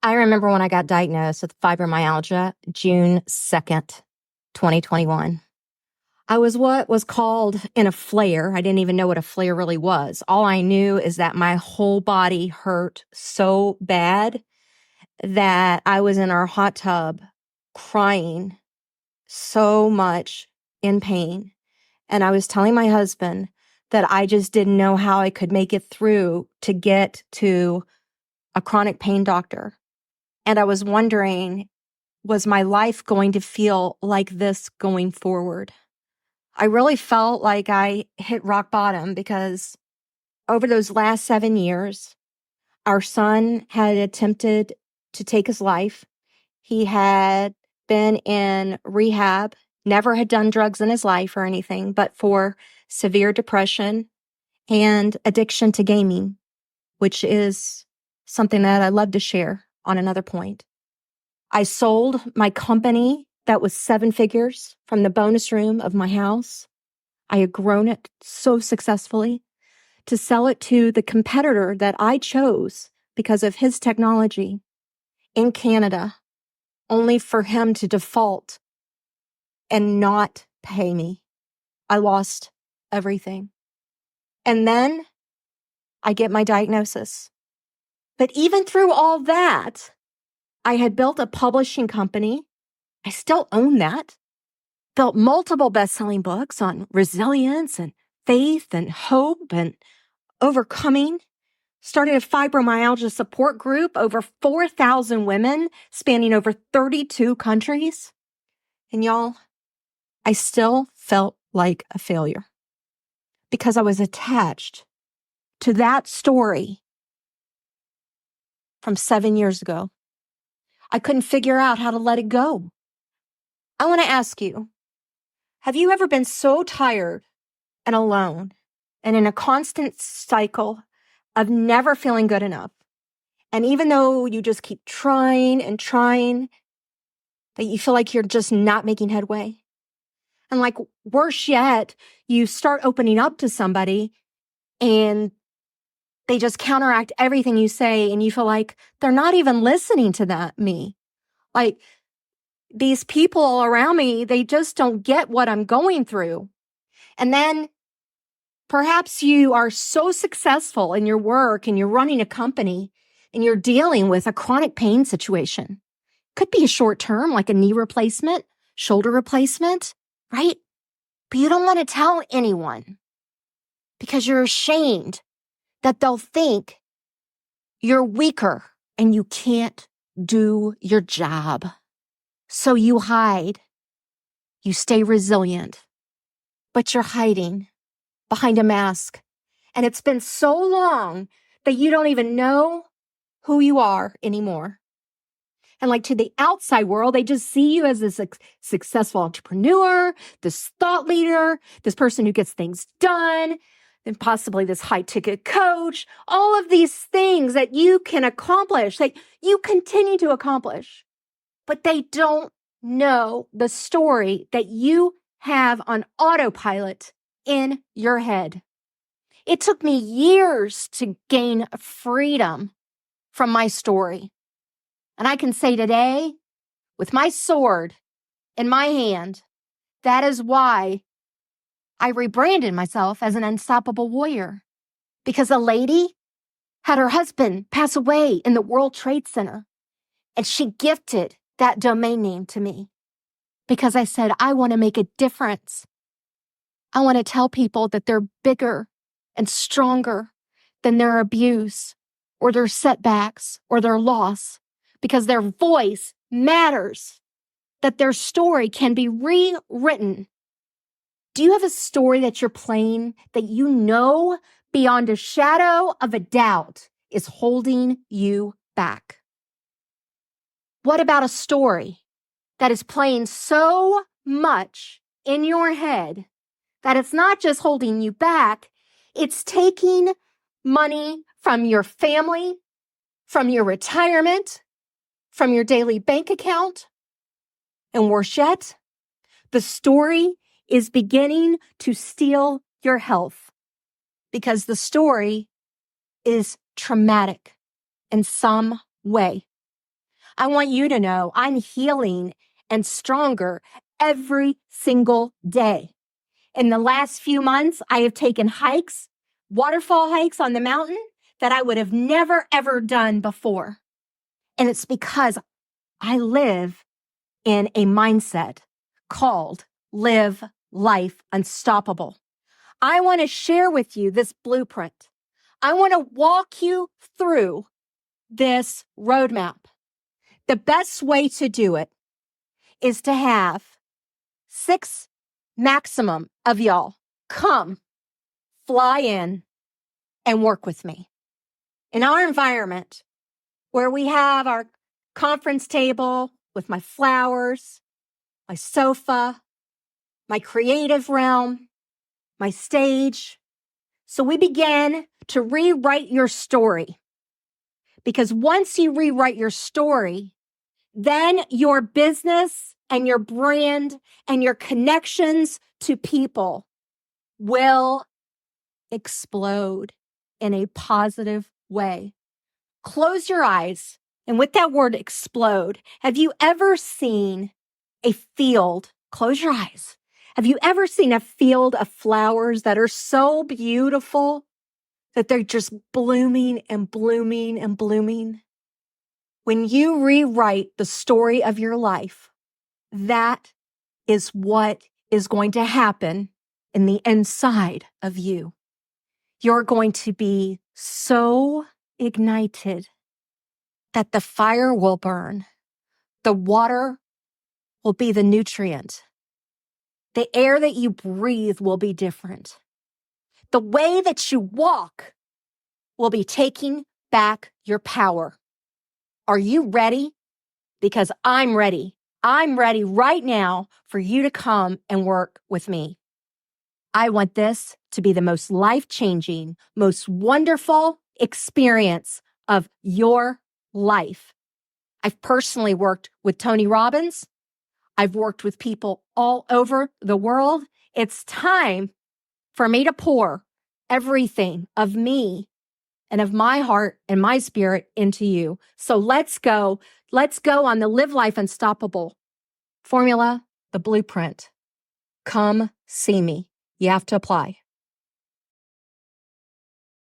I remember when I got diagnosed with fibromyalgia, June 2nd, 2021. I was what was called in a flare. I didn't even know what a flare really was. All I knew is that my whole body hurt so bad that I was in our hot tub crying so much in pain. And I was telling my husband that I just didn't know how I could make it through to get to a chronic pain doctor. And I was wondering, was my life going to feel like this going forward? I really felt like I hit rock bottom because over those last 7 years, our son had attempted to take his life. He had been in rehab, never had done drugs in his life or anything, but for severe depression and addiction to gaming, which is something that I love to share on another point. I sold my company that was 7 figures from the bonus room of my house. I had grown it so successfully to sell it to the competitor that I chose because of his technology in Canada, only for him to default and not pay me. I lost everything. And then I get my diagnosis. But even through all that, I had built a publishing company. I still own that. Built multiple best-selling books on resilience and faith and hope and overcoming. Started a fibromyalgia support group, over 4,000 women spanning over 32 countries. And y'all, I still felt like a failure because I was attached to that story from 7 years ago. I couldn't figure out how to let it go. I want to ask you, have you ever been so tired and alone and in a constant cycle of never feeling good enough? And even though you just keep trying and trying, that you feel like you're just not making headway? And like worse yet, you start opening up to somebody and they just counteract everything you say and you feel like they're not even listening to me. Like these people around me, they just don't get what I'm going through. And then perhaps you are so successful in your work and you're running a company and you're dealing with a chronic pain situation. Could be a short term, like a knee replacement, shoulder replacement, right? But you don't want to tell anyone because you're ashamed that they'll think you're weaker and you can't do your job. So you hide. You stay resilient, but you're hiding behind a mask. And it's been so long that you don't even know who you are anymore. And like to the outside world, they just see you as this successful entrepreneur, this thought leader, this person who gets things done, and possibly this high ticket coach, all of these things that you can accomplish, that you continue to accomplish. But they don't know the story that you have on autopilot in your head. It took me years to gain freedom from my story. And I can say today, with my sword in my hand, that is why I rebranded myself as an unstoppable warrior. Because a lady had her husband pass away in the World Trade Center, and she gifted that domain name to me because I said, I want to make a difference. I want to tell people that they're bigger and stronger than their abuse or their setbacks or their loss, because their voice matters, that their story can be rewritten. Do you have a story that you're playing that you know beyond a shadow of a doubt is holding you back? What about a story that is playing so much in your head that it's not just holding you back, it's taking money from your family, from your retirement, from your daily bank account? And worse yet, the story is beginning to steal your health because the story is traumatic in some way. I want you to know I'm healing and stronger every single day. In the last few months, I have taken hikes, waterfall hikes on the mountain that I would have never, ever done before. And it's because I live in a mindset called Live Life Unstoppable. I want to share with you this blueprint. I want to walk you through this roadmap. The best way to do it is to have 6 maximum of y'all come, fly in, and work with me. In our environment, where we have our conference table with my flowers, my sofa, my creative realm, my stage. So we begin to rewrite your story. Because once you rewrite your story, then your business and your brand and your connections to people will explode in a positive way. Close your eyes. And with that word explode, have you ever seen a field? Close your eyes. Have you ever seen a field of flowers that are so beautiful that they're just blooming and blooming and blooming? When you rewrite the story of your life, that is what is going to happen in the inside of you. You're going to be so ignited that the fire will burn. The water will be the nutrient. The air that you breathe will be different. The way that you walk will be taking back your power. Are you ready? Because I'm ready. I'm ready right now for you to come and work with me. I want this to be the most life-changing, most wonderful experience of your life. I've personally worked with Tony Robbins. I've worked with people all over the world. It's time for me to pour everything of me and of my heart and my spirit into you. So let's go. Let's go on the Live Life Unstoppable formula, the blueprint. Come see me. You have to apply.